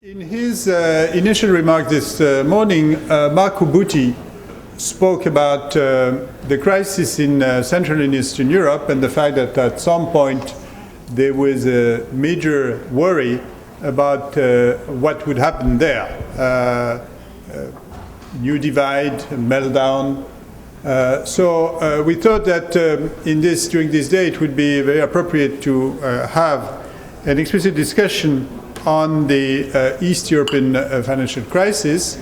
In his initial remark this morning, Marco Butti spoke about the crisis in Central and Eastern Europe and the fact that at some point there was a major worry about what would happen there. New divide, meltdown. So we thought that during this day it would be very appropriate to have an explicit discussion on the East European financial crisis,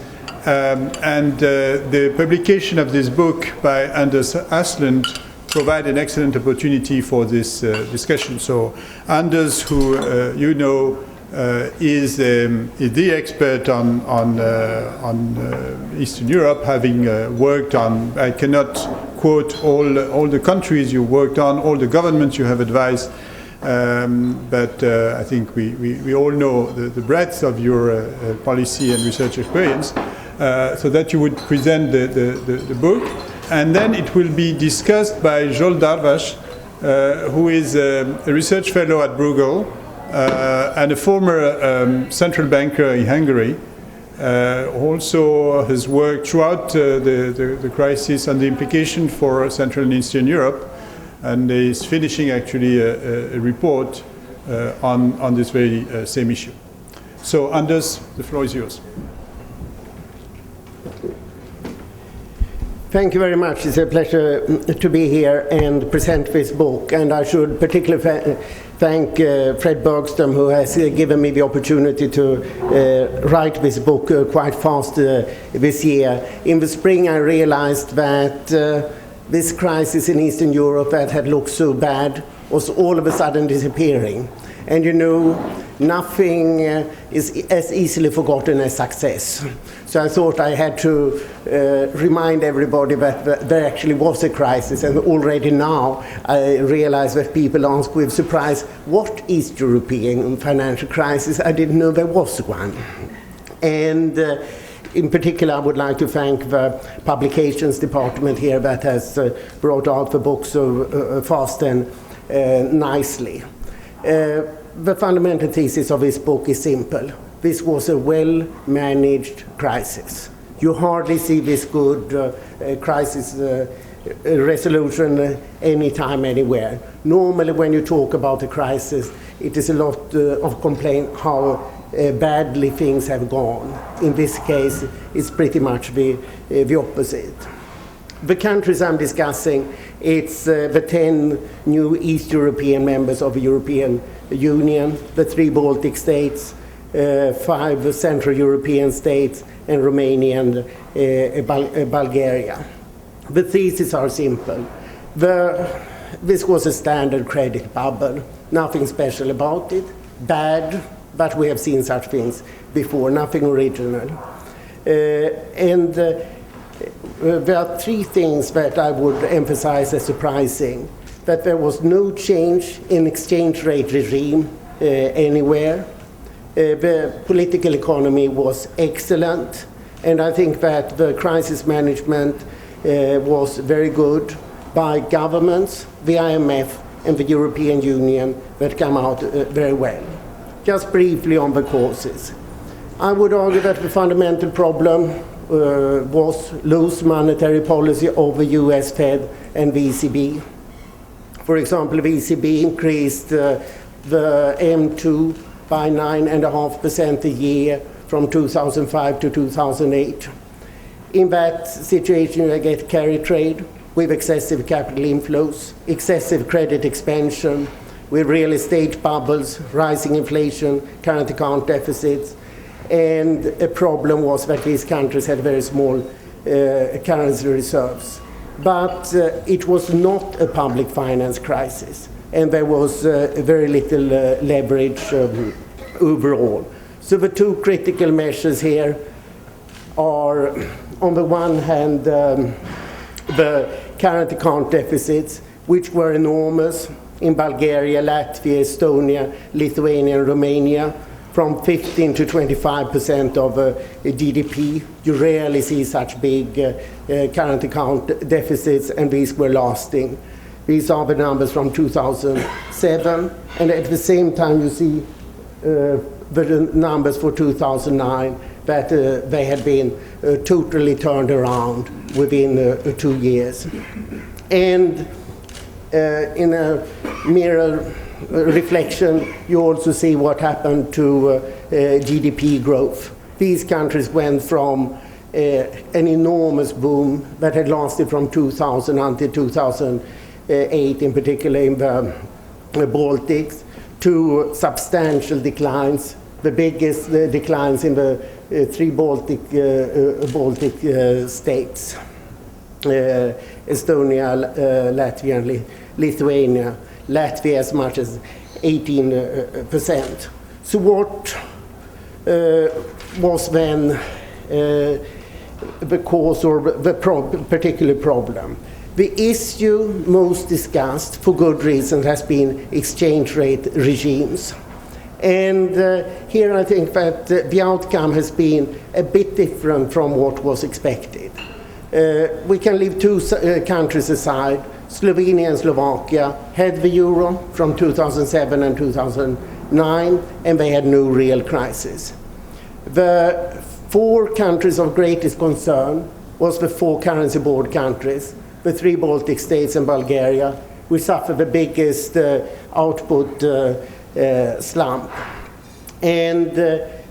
and the publication of this book by Anders Aslund provide an excellent opportunity for this discussion. So Anders, who is the expert on Eastern Europe, having worked on, I cannot quote all the countries you worked on, all the governments you have advised, but I think we all know the breadth of your policy and research experience, so that you would present the book. And then it will be discussed by Zsolt Darvas, who is a research fellow at Bruegel and a former central banker in Hungary. Also has worked throughout the crisis on the implication for Central and Eastern Europe, and is finishing actually a report on this very same issue. So Anders, the floor is yours. Thank you very much. It's a pleasure to be here and present this book. And I should particularly thank Fred Bergström, who has given me the opportunity to write this book quite fast this year. In the spring, I realized that this crisis in Eastern Europe that had looked so bad was all of a sudden disappearing. And you know, nothing is as easily forgotten as success. So I thought I had to remind everybody that there actually was a crisis, and already now I realize that people ask with surprise, what East European financial crisis? I didn't know there was one. And in particular, I would like to thank the publications department here that has brought out the book so fast and nicely. The fundamental thesis of this book is simple. This was a well-managed crisis. You hardly see this good crisis resolution anytime, anywhere. Normally, when you talk about a crisis, it is a lot of complaint how badly things have gone. In this case, it's pretty much the opposite. The countries I'm discussing, it's the 10 new East European members of the European Union, the 3 Baltic states, 5 Central European states, and Romania and Bulgaria. The theses are simple. This was a standard credit bubble, nothing special about it, bad, but we have seen such things before, nothing original. There are 3 things that I would emphasize as surprising. That there was no change in exchange rate regime anywhere. The political economy was excellent, and I think that the crisis management was very good by governments, the IMF, and the European Union that come out very well. Just briefly on the causes. I would argue that the fundamental problem was loose monetary policy of the US Fed and the ECB. For example, the ECB increased the M2 by 9.5% a year from 2005 to 2008. In that situation, you get carry trade with excessive capital inflows, excessive credit expansion, with real estate bubbles, rising inflation, current account deficits, and a problem was that these countries had very small currency reserves. But it was not a public finance crisis, and there was very little leverage overall. So the 2 critical measures here are, on the one hand, the current account deficits, which were enormous in Bulgaria, Latvia, Estonia, Lithuania, and Romania, from 15 to 25% of GDP. You rarely see such big current account deficits, and these were lasting. These are the numbers from 2007, and at the same time you see the numbers for 2009, that they had been totally turned around within 2 years. And in a mirror reflection, you also see what happened to GDP growth. These countries went from an enormous boom that had lasted from 2000 until 2008, in particular in the Baltics, to substantial declines, the biggest declines in the three Baltic states, Estonia, Latvia, and Lithuania. Latvia as much as 18%. So what was then the cause or the particular problem? The issue most discussed, for good reason, has been exchange rate regimes. And here I think that the outcome has been a bit different from what was expected. We can leave two countries aside. Slovenia and Slovakia had the euro from 2007 and 2009, and they had no real crisis. The four countries of greatest concern was the four currency board countries, the three Baltic states and Bulgaria, which suffered the biggest output slump. And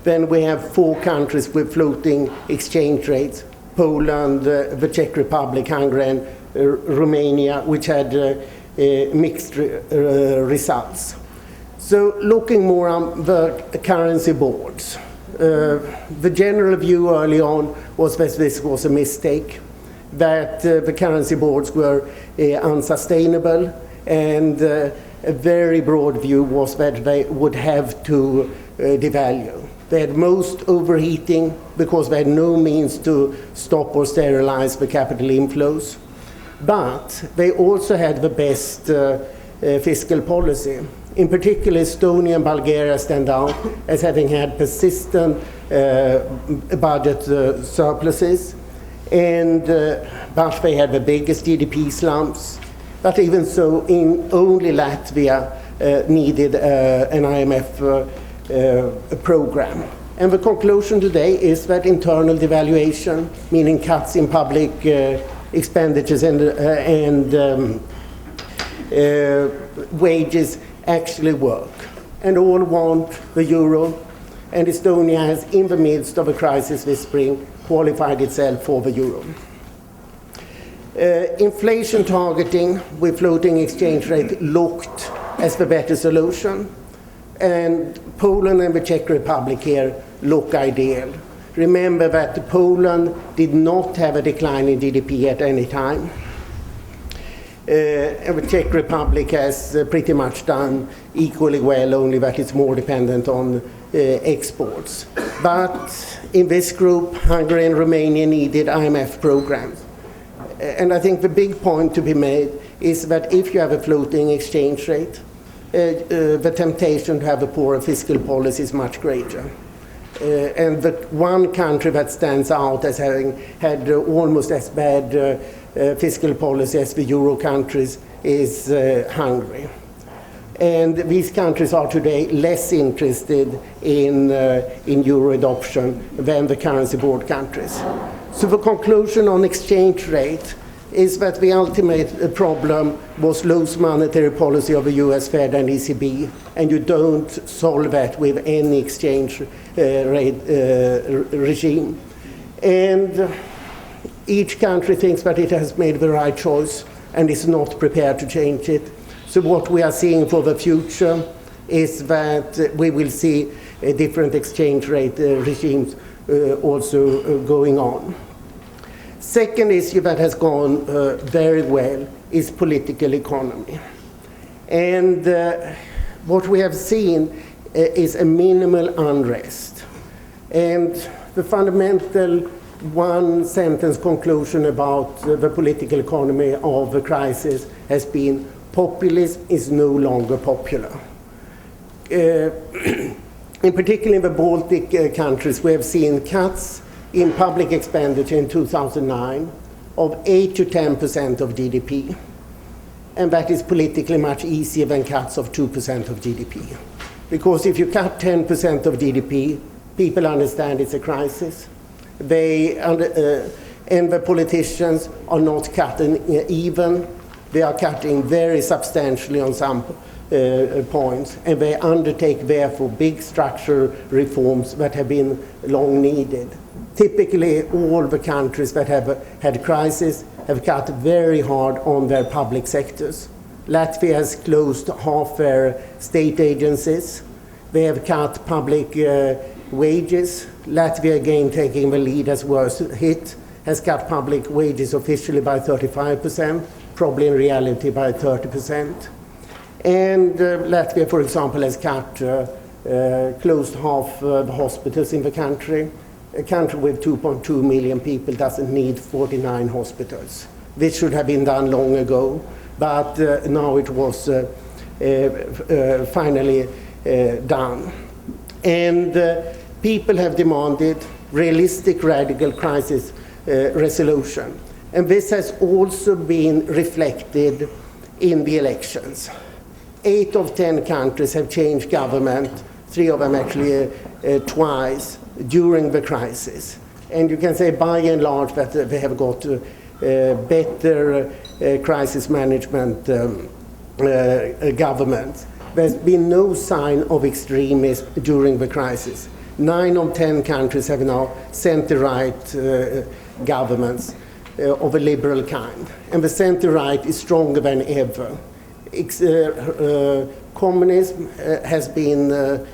then we have four countries with floating exchange rates, Poland, the Czech Republic, Hungary, and Romania, which had mixed results. So looking more on the currency boards, the general view early on was that this was a mistake, that the currency boards were unsustainable, and a very broad view was that they would have to devalue. They had most overheating because they had no means to stop or sterilize the capital inflows. But they also had the best fiscal policy. In particular, Estonia and Bulgaria stand out as having had persistent budget surpluses, and but they had the biggest GDP slumps. But even so, only Latvia needed an IMF program. And the conclusion today is that internal devaluation, meaning cuts in public expenditures and wages, actually work. And all want the euro, and Estonia has, in the midst of a crisis this spring, qualified itself for the euro. Inflation targeting with floating exchange rate looked as the better solution, and Poland and the Czech Republic here look ideal. Remember that Poland did not have a decline in GDP at any time. And the Czech Republic has pretty much done equally well, only that it's more dependent on exports. But in this group, Hungary and Romania needed IMF programs. And I think the big point to be made is that if you have a floating exchange rate, the temptation to have a poorer fiscal policy is much greater. And the one country that stands out as having had almost as bad fiscal policy as the euro countries is Hungary. And these countries are today less interested in euro adoption than the currency board countries. So the conclusion on exchange rate is that the ultimate problem was loose monetary policy of the US Fed and ECB, and you don't solve that with any exchange rate regime. And each country thinks that it has made the right choice and is not prepared to change it. So what we are seeing for the future is that we will see different exchange rate regimes also going on. Second issue that has gone very well is political economy. And what we have seen is a minimal unrest. And the fundamental one-sentence conclusion about the political economy of the crisis has been populism is no longer popular. In particular in the Baltic countries, we have seen cuts in public expenditure in 2009 of 8 to 10% of GDP. And that is politically much easier than cuts of 2% of GDP. Because if you cut 10% of GDP, people understand it's a crisis. And the politicians are not cutting even. They are cutting very substantially on some points, and they undertake therefore big structural reforms that have been long needed. Typically, all the countries that have had crisis have cut very hard on their public sectors. Latvia has closed half their state agencies. They have cut public wages. Latvia, again taking the lead as worst hit, has cut public wages officially by 35%, probably in reality by 30%. And Latvia, for example, has cut, closed half the hospitals in the country. A country with 2.2 million people doesn't need 49 hospitals. This should have been done long ago, but now it was finally done. And people have demanded realistic radical crisis resolution. And this has also been reflected in the elections. 8 of 10 countries have changed government, 3 of them actually twice during the crisis. And you can say by and large that they have got better crisis management governments. There's been no sign of extremism during the crisis. 9 of 10 countries have now center-right governments of a liberal kind. And the center-right is stronger than ever. Communism has been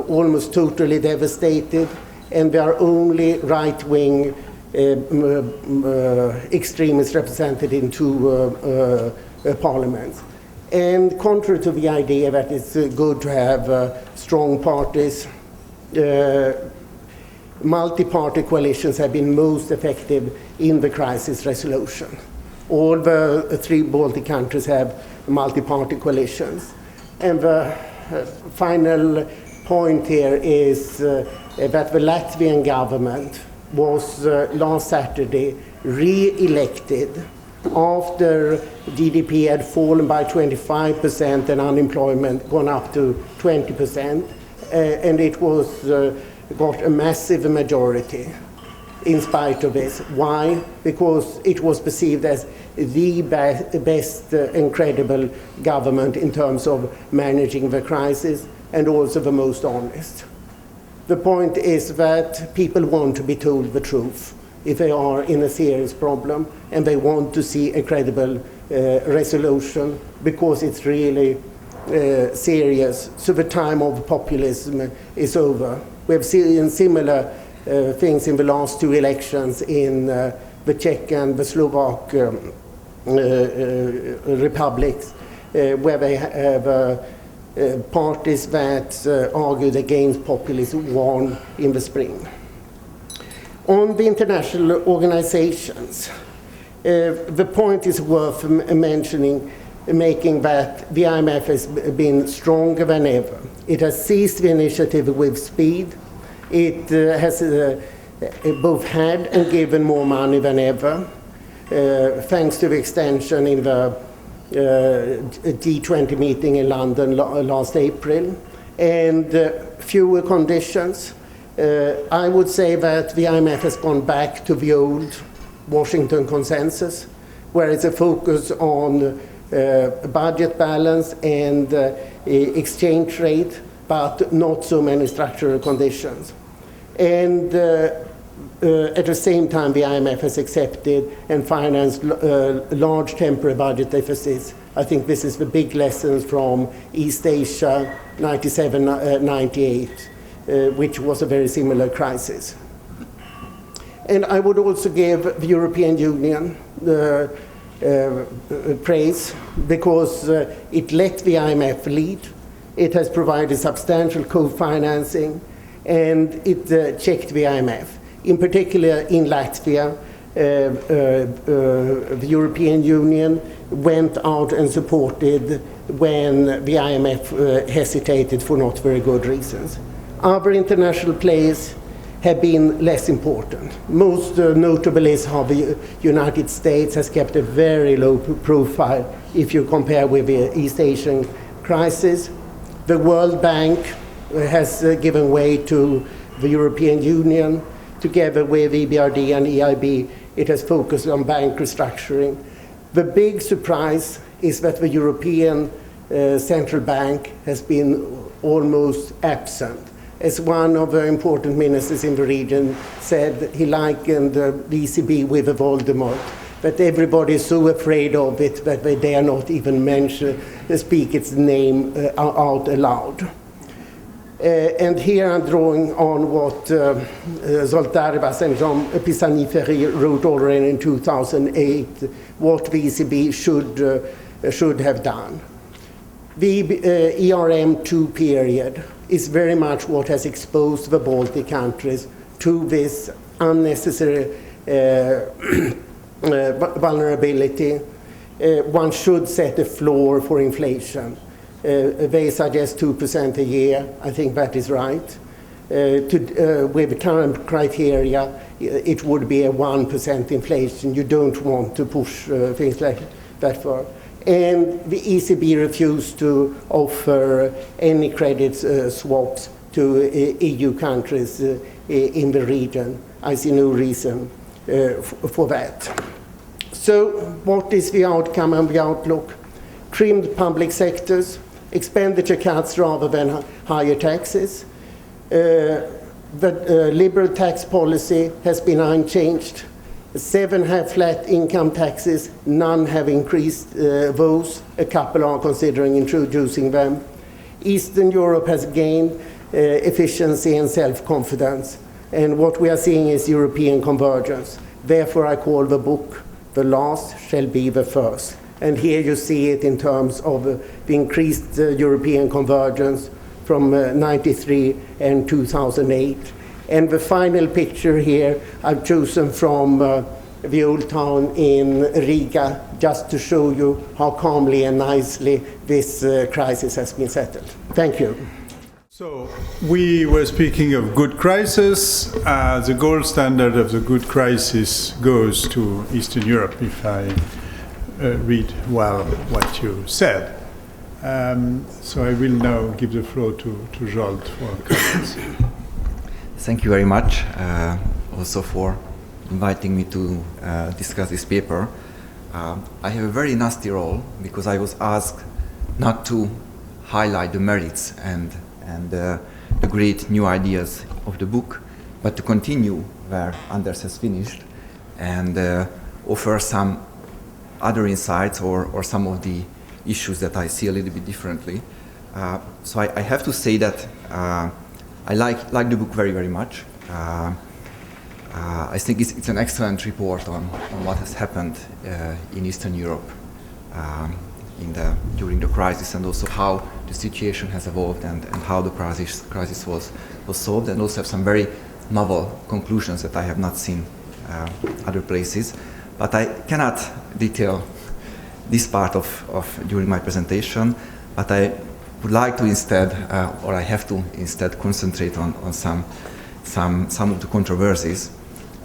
almost totally devastated, and there are only right-wing extremists represented in 2 parliaments. And contrary to the idea that it's good to have strong parties, multi-party coalitions have been most effective in the crisis resolution. All the 3 Baltic countries have multi-party coalitions. And the final point here is that the Latvian government was last Saturday re-elected after GDP had fallen by 25% and unemployment gone up to 20%, and it was got a massive majority in spite of this. Why? Because it was perceived as the best and credible government in terms of managing the crisis, and also the most honest. The point is that people want to be told the truth if they are in a serious problem, and they want to see a credible resolution because it's really serious. So the time of populism is over. We have seen similar things in the last 2 elections in the Czech and the Slovak republics, where they have parties that argued against populism won in the spring. On the international organizations, the point is worth making that the IMF has been stronger than ever. It has seized the initiative with speed. It has both had and given more money than ever, thanks to the extension in the G20 meeting in London last April, and fewer conditions. I would say that the IMF has gone back to the old Washington consensus, where it's a focus on budget balance and exchange rate, but not so many structural conditions. And at the same time, the IMF has accepted and financed large temporary budget deficits. I think this is the big lessons from East Asia, 97-98, which was a very similar crisis. And I would also give the European Union praise, because it let the IMF lead. It has provided substantial co-financing, and it checked the IMF. In particular, in Latvia, the European Union went out and supported when the IMF hesitated for not very good reasons. Other international players have been less important. Most notable is how the United States has kept a very low profile if you compare with the East Asian crisis. The World Bank has given way to the European Union. Together with EBRD and EIB, it has focused on bank restructuring. The big surprise is that the European Central Bank has been almost absent. As one of the important ministers in the region said, he likened the ECB with a Voldemort, that everybody is so afraid of it that they dare not even speak its name out aloud. And here I'm drawing on what Zoltarbas and Jean Pisani-Ferry wrote already in 2008, what the ECB should have done. The ERM2 period is very much what has exposed the Baltic countries to this unnecessary vulnerability. One should set a floor for inflation. They suggest 2% a year. I think that is right. With current criteria, it would be a 1% inflation. You don't want to push things like that far. And the ECB refused to offer any credit swaps to EU countries in the region. I see no reason for that. So what is the outcome and the outlook? Trimmed public sectors, expenditure cuts rather than higher taxes. The liberal tax policy has been unchanged. 7 have flat income taxes, none have increased those, a couple are considering introducing them. Eastern Europe has gained efficiency and self-confidence, and what we are seeing is European convergence. Therefore I call the book "The Last Shall Be the First." And here you see it in terms of the increased European convergence from 93 and 2008. And the final picture here I've chosen from the old town in Riga, just to show you how calmly and nicely this crisis has been settled. Thank you. So we were speaking of good crisis. The gold standard of the good crisis goes to Eastern Europe, if I read well what you said. So I will now give the floor to Zsolt for comments. Thank you very much also for inviting me to discuss this paper. I have a very nasty role because I was asked not to highlight the merits and the great new ideas of the book, but to continue where Anders has finished and offer some other insights or some of the issues that I see a little bit differently. So I have to say that I like the book very, very much. I think it's an excellent report on what has happened in Eastern Europe during the crisis, and also how the situation has evolved and how the crisis was solved, and also have some very novel conclusions that I have not seen other places. But I cannot detail this part during my presentation, but I would like to instead, or I have to instead concentrate on some of the controversies.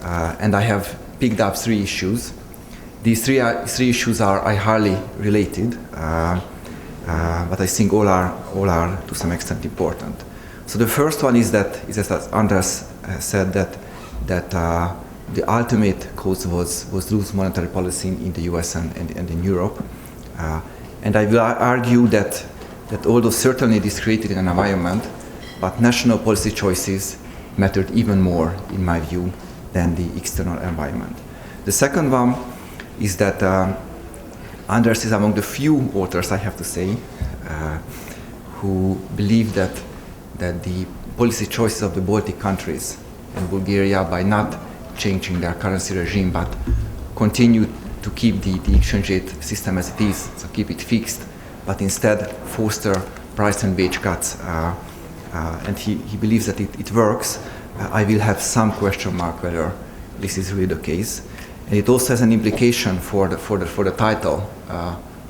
And I have picked up 3 issues. These three issues are highly related, but I think all are to some extent important. So the first one is that, as Anders said, that the ultimate cause was loose monetary policy in the US and in Europe. And I will argue that although certainly this created an environment, but national policy choices mattered even more, in my view, than the external environment. The second one is that Anders is among the few authors, I have to say, who believe that the policy choices of the Baltic countries and Bulgaria, by not changing their currency regime, but continue to keep the exchange rate system as it is, so keep it fixed, but instead foster price and wage cuts. And he believes that it works. I will have some question mark whether this is really the case. And it also has an implication for the title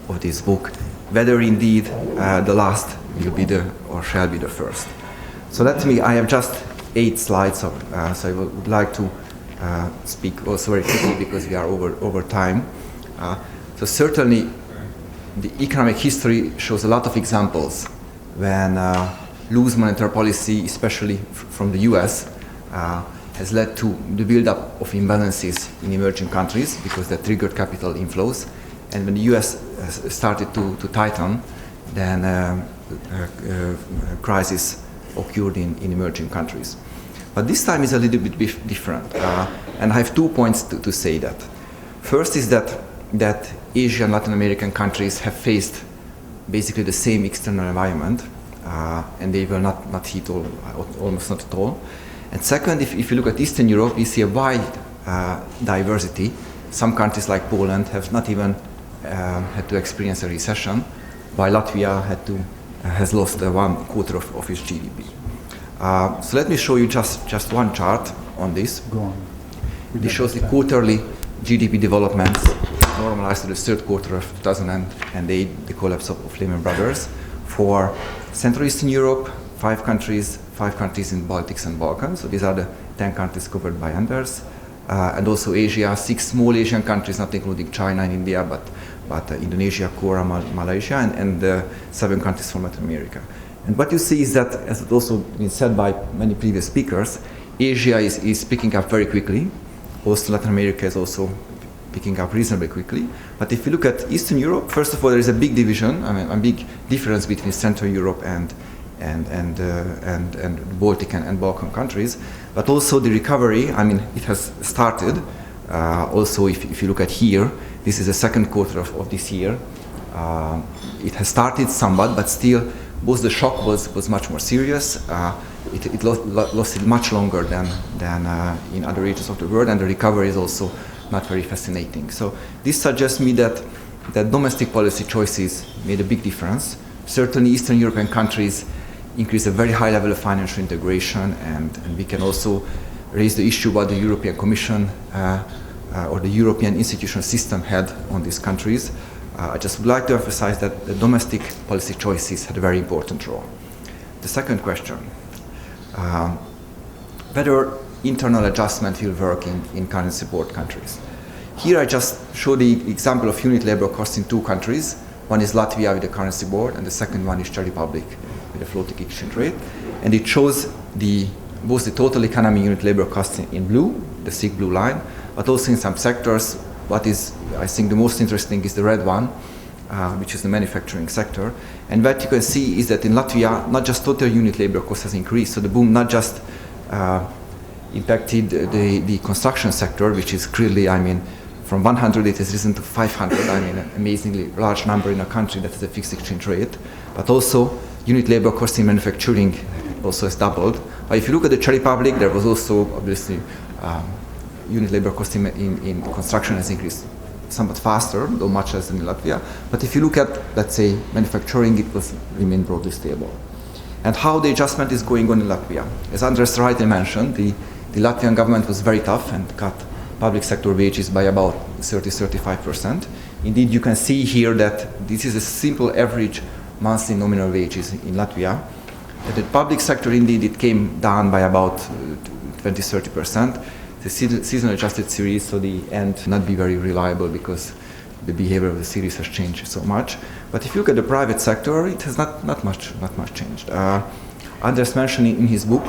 of this book, whether indeed the last will be or shall be the first. So I have just 8 slides, so I would like to speak also very quickly because we are over time. So certainly the economic history shows a lot of examples when loose monetary policy, especially from the US, has led to the build-up of imbalances in emerging countries because that triggered capital inflows. And when the US started to tighten, then crisis occurred in emerging countries. But this time is a little bit different. And I have 2 points to say that. First is that Asia and Latin American countries have faced basically the same external environment, and they were not hit almost not at all. And second, if you look at Eastern Europe, you see a wide diversity. Some countries like Poland have not even had to experience a recession, while Latvia has lost 1/4 of its GDP. So let me show you just one chart on this. Go on. This shows the quarterly GDP developments normalized to the third quarter of 2008, the collapse of Lehman Brothers, for Central Eastern Europe, 5 countries in Baltics and Balkans. So these are the 10 countries covered by Anders. And also Asia, 6 small Asian countries, not including China and India, but Indonesia, Korea, Malaysia, and 7 countries from Latin America. And what you see is that, as it also been said by many previous speakers, Asia is picking up very quickly. Also Latin America is also picking up reasonably quickly. But if you look at Eastern Europe, first of all, there is a big division, a big difference between Central Europe and Baltic and Balkan countries. But also the recovery, it has started. Also, if you look at here, this is the second quarter of this year. It has started somewhat, but still, both the shock was much more serious. It lasted much longer than in other regions of the world, and the recovery is also not very fascinating. So this suggests me that domestic policy choices made a big difference. Certainly Eastern European countries increased a very high level of financial integration, and we can also raise the issue what the European Commission or the European institutional system had on these countries. I just would like to emphasize that the domestic policy choices had a very important role. The second question, whether internal adjustment will work in current support countries. Here I just show the example of unit labor costs in 2 countries. One is Latvia with the currency board, and the second one is Czech Republic with a floating exchange rate. And it shows both the total economy unit labor costs in blue, the thick blue line, but also in some sectors. What is, I think, the most interesting is the red one, which is the manufacturing sector. And what you can see is that in Latvia, not just total unit labor cost has increased, so the boom not just impacted the construction sector, which is clearly, from 100 it has risen to 500, an amazingly large number in a country that has a fixed exchange rate, but also unit labor cost in manufacturing also has doubled. But if you look at the Czech Republic, there was also obviously unit labor cost in construction has increased somewhat faster, though much less than in Latvia. But if you look at, let's say, manufacturing, it remained broadly stable. And how the adjustment is going on in Latvia. As Andres rightly mentioned, the Latvian government was very tough and cut public sector wages by about 30-35%. Indeed, you can see here that this is a simple average monthly nominal wages in Latvia. That the public sector, indeed, it came down by about 20-30%. The seasonal adjusted series, so the end not be very reliable because the behavior of the series has changed so much. But if you look at the private sector, it has not much changed. Anders mentioned in his book,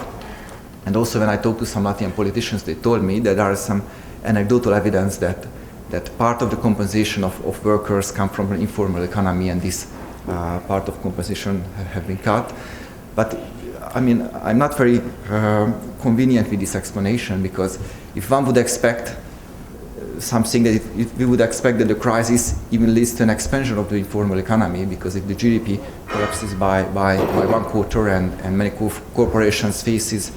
and also when I talked to some Latvian politicians, they told me that there is some anecdotal evidence that part of the compensation of workers come from an informal economy, and this part of compensation have been cut. But I'm not very convenient with this explanation, because if one would expect something that we would expect that the crisis even leads to an expansion of the informal economy, because if the GDP collapses by 1/4 and many corporations faces,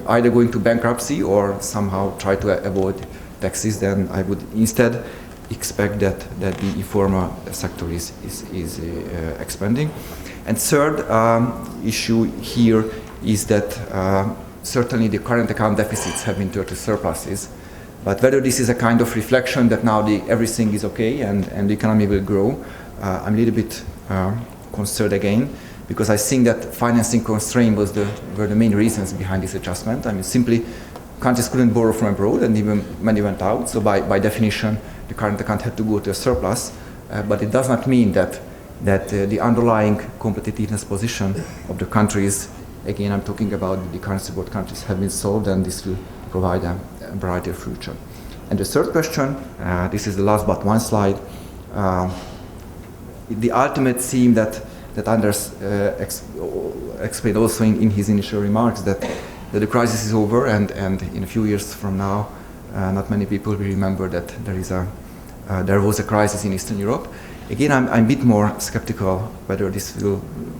either going to bankruptcy or somehow try to avoid taxes, then I would instead expect that the informal sector is expanding. And third issue here is that certainly the current account deficits have been turned to surpluses. But whether this is a kind of reflection that now everything is okay and the economy will grow, I'm a little bit concerned again, because I think that financing constraint were the main reasons behind this adjustment. Simply countries couldn't borrow from abroad, and even money went out. So by definition, the current account had to go to a surplus. But it does not mean that that the underlying competitiveness position of the countries, again I'm talking about the currency board countries, have been solved, and this will provide a brighter future. And the third question, this is the last but one slide, the ultimate theme that Anders explained also in his initial remarks, that the crisis is over, and in a few years from now, not many people will remember that there was a crisis in Eastern Europe. Again, I'm a bit more skeptical whether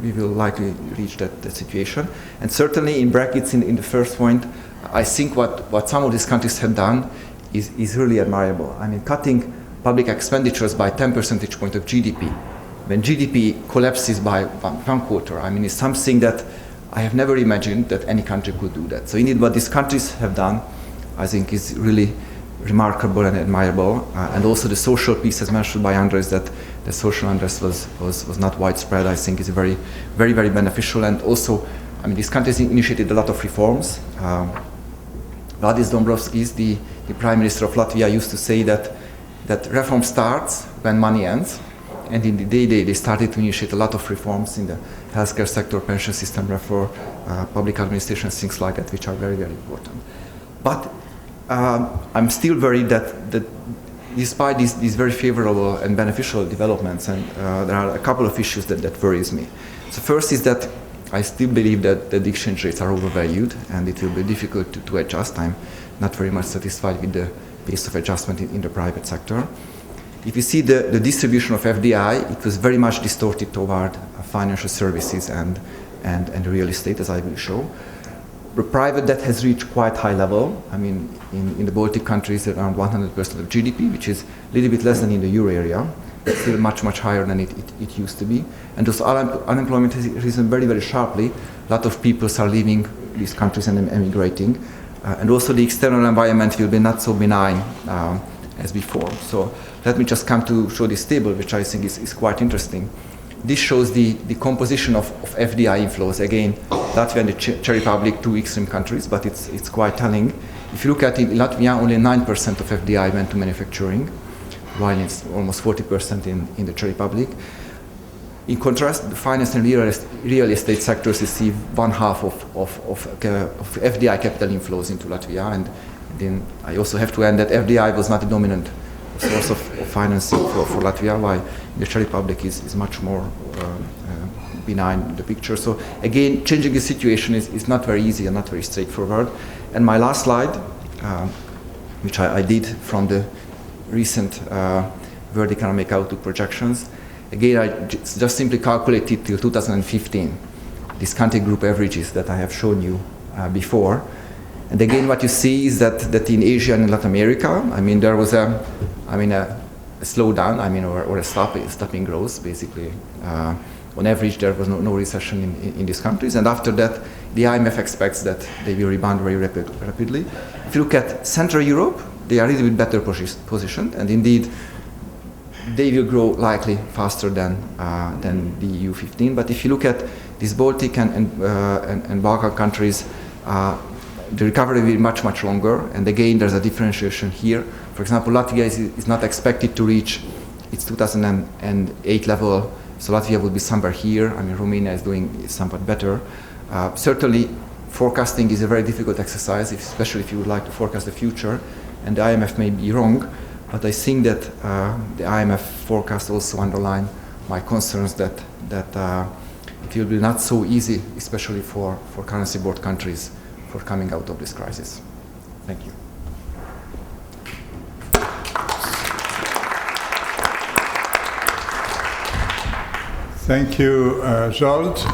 we will likely reach that situation. And certainly in brackets in the first point, I think what some of these countries have done is really admirable. I mean, cutting public expenditures by 10 percentage points of GDP, when GDP collapses by one quarter, I mean, it's something that I have never imagined that any country could do that. So indeed, what these countries have done, I think, is really remarkable and admirable. And also the social piece, as mentioned by Andres, that the social unrest was not widespread, I think is very, very, very beneficial. And also, I mean, these countries initiated a lot of reforms. Valdis Dombrovskis, the Prime Minister of Latvia, used to say that reform starts when money ends. And in the day they started to initiate a lot of reforms in the healthcare sector, pension system reform, public administration, things like that, which are very, very important. But I'm still worried that despite these very favorable and beneficial developments, and there are a couple of issues that worries me. So first is that I still believe that the exchange rates are overvalued, and it will be difficult to adjust. I'm not very much satisfied with the pace of adjustment in the private sector. If you see the distribution of FDI, it was very much distorted toward financial services and real estate, as I will show. The private debt has reached quite high level. I mean, in the Baltic countries, around 100% of GDP, which is a little bit less than in the euro area, but still much, much higher than it used to be. And thus unemployment has risen very, very sharply. A lot of people are leaving these countries and emigrating. And also the external environment will be not so benign as before. So let me just come to show this table, which I think is quite interesting. This shows the composition of FDI inflows. Again, Latvia and the Czech Republic, two extreme countries, but it's quite telling. If you look at it, in Latvia, only 9% of FDI went to manufacturing, while it's almost 40% in the Czech Republic. In contrast, the finance and real estate sectors receive 1/2 of FDI capital inflows into Latvia, and then I also have to add that FDI was not the dominant source of financing for Latvia, while the Czech Republic is much more benign, the picture. So again, changing the situation is not very easy and not very straightforward. And my last slide, which I did from the recent World Economic Outlook projections, again, I just simply calculated till 2015, these country group averages that I have shown you before. And again, what you see is that in Asia and in Latin America, I mean, there was a slowdown, I mean, or a stopping growth, basically. On average, there was no recession in these countries. And after that, the IMF expects that they will rebound very rapidly. If you look at Central Europe, they are a little bit better positioned, and indeed, they will grow likely faster than the EU15. But if you look at these Baltic and Balkan countries, the recovery will be much, much longer. And again, there's a differentiation here. For example, Latvia is not expected to reach its 2008 level. So Latvia will be somewhere here. I mean, Romania is doing somewhat better. Certainly, forecasting is a very difficult exercise, especially if you would like to forecast the future. And the IMF may be wrong, but I think that the IMF forecast also underline my concerns that it will be not so easy, especially for currency board countries, for coming out of this crisis. Thank you. Thank you, Zsolt.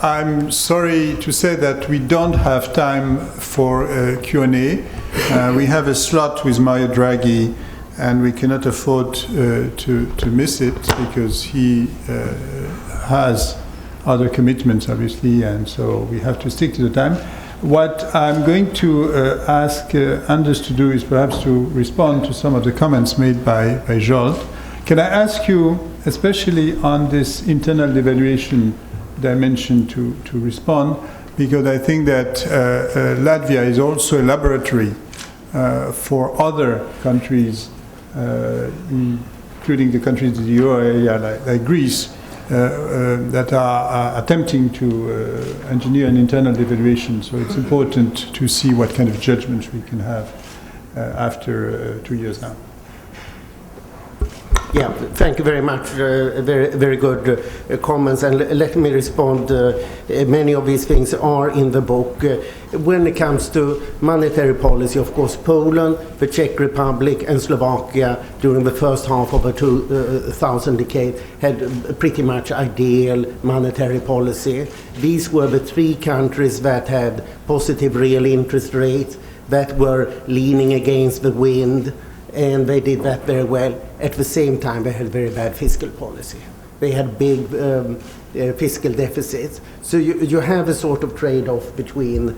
I'm sorry to say that we don't have time for Q&A. We have a slot with Mario Draghi, and we cannot afford to miss it because he has other commitments, obviously, and so we have to stick to the time. What I'm going to ask Anders to do is perhaps to respond to some of the comments made by Zsolt. Can I ask you, especially on this internal devaluation dimension, to respond, because I think that Latvia is also a laboratory for other countries, including the countries in the euro area like Greece, that are attempting to engineer an internal devaluation. So it's important to see what kind of judgment we can have after 2 years now. Yeah, thank you very much. Very good comments. And let me respond. Many of these things are in the book. When it comes to monetary policy, of course, Poland, the Czech Republic, and Slovakia during the first half of the 2000 decade had pretty much ideal monetary policy. These were the three countries that had positive real interest rates, that were leaning against the wind, and they did that very well. At the same time, they had very bad fiscal policy. They had big fiscal deficits. So you have a sort of trade-off between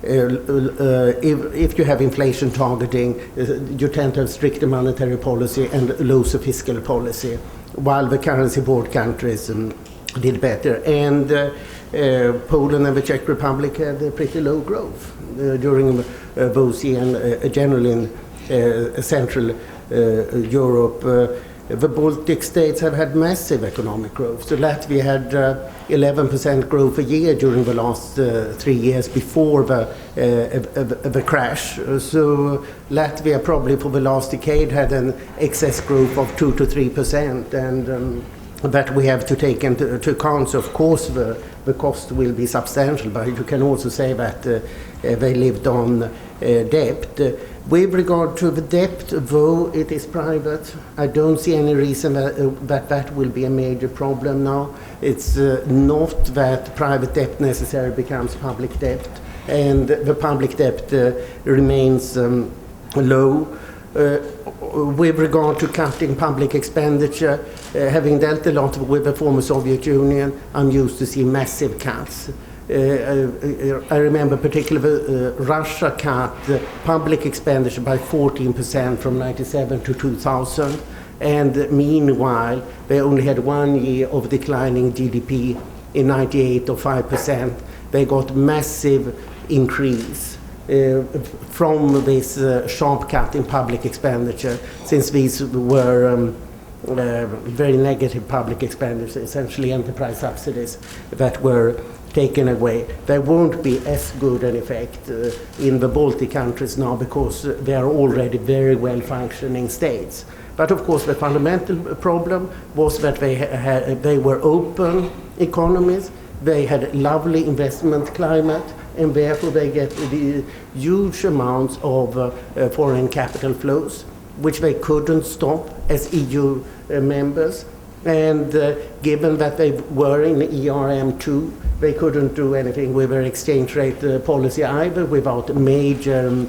if you have inflation targeting, you tend to have stricter monetary policy and looser fiscal policy, while the currency board countries did better. And Poland and the Czech Republic had a pretty low growth during those years, and generally in Central Europe. The Baltic states have had massive economic growth. So Latvia had 11% growth a year during the last 3 years before the crash. So Latvia probably for the last decade had an excess growth of 2 to 3%, and that we have to take into account. So of course the cost will be substantial, but you can also say that they lived on debt. With regard to the debt, though it is private, I don't see any reason that will be a major problem now. It's not that private debt necessarily becomes public debt, and the public debt remains low. With regard to cutting public expenditure, having dealt a lot with the former Soviet Union, I'm used to see massive cuts. I remember particularly Russia cut public expenditure by 14% from 1997 to 2000, and meanwhile they only had 1 year of declining GDP in 1998 of 5%. They got massive increase from this sharp cut in public expenditure, since these were very negative public expenditure, essentially enterprise subsidies that were taken away. There won't be as good an effect in the Baltic countries now, because they are already very well functioning states. But of course the fundamental problem was that they were open economies, they had a lovely investment climate, and therefore they get the huge amounts of foreign capital flows, which they couldn't stop as EU members. And given that they were in ERM2, they couldn't do anything with their exchange rate policy either without major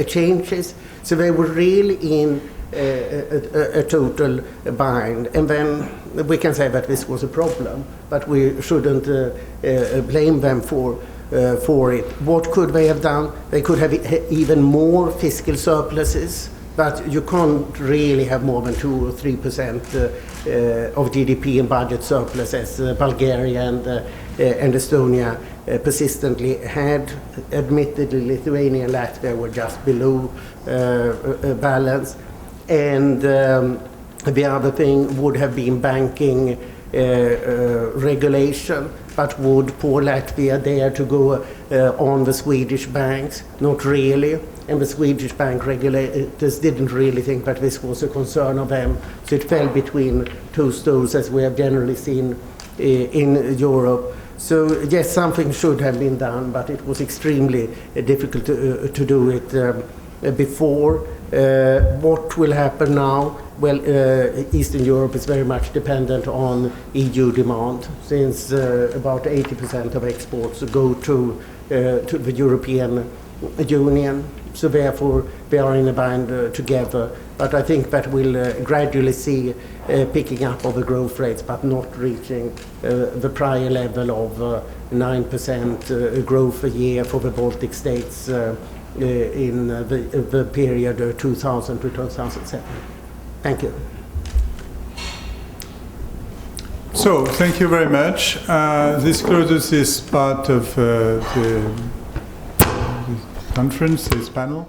changes. So they were really in a total bind. And then we can say that this was a problem, but we shouldn't blame them for it. What could they have done? They could have even more fiscal surpluses, but you can't really have more than 2 or 3% of GDP in budget surplus, as Bulgaria and Estonia persistently had. Admittedly, Lithuania and Latvia were just below balance. And the other thing would have been banking regulation. But would poor Latvia dare to go on the Swedish banks? Not really. And the Swedish bank regulators didn't really think that this was a concern of them. So it fell between two stools, as we have generally seen in Europe. So yes, something should have been done, but it was extremely difficult to do it before. What will happen now? Well, Eastern Europe is very much dependent on EU demand, since about 80% of exports go to the European Union. So therefore, they are in a bind together. But I think that we'll gradually see picking up of the growth rates, but not reaching the prior level of 9% growth a year for the Baltic states in the period 2000 to 2007. Thank you. So, thank you very much. This closes this part of the conference, this panel.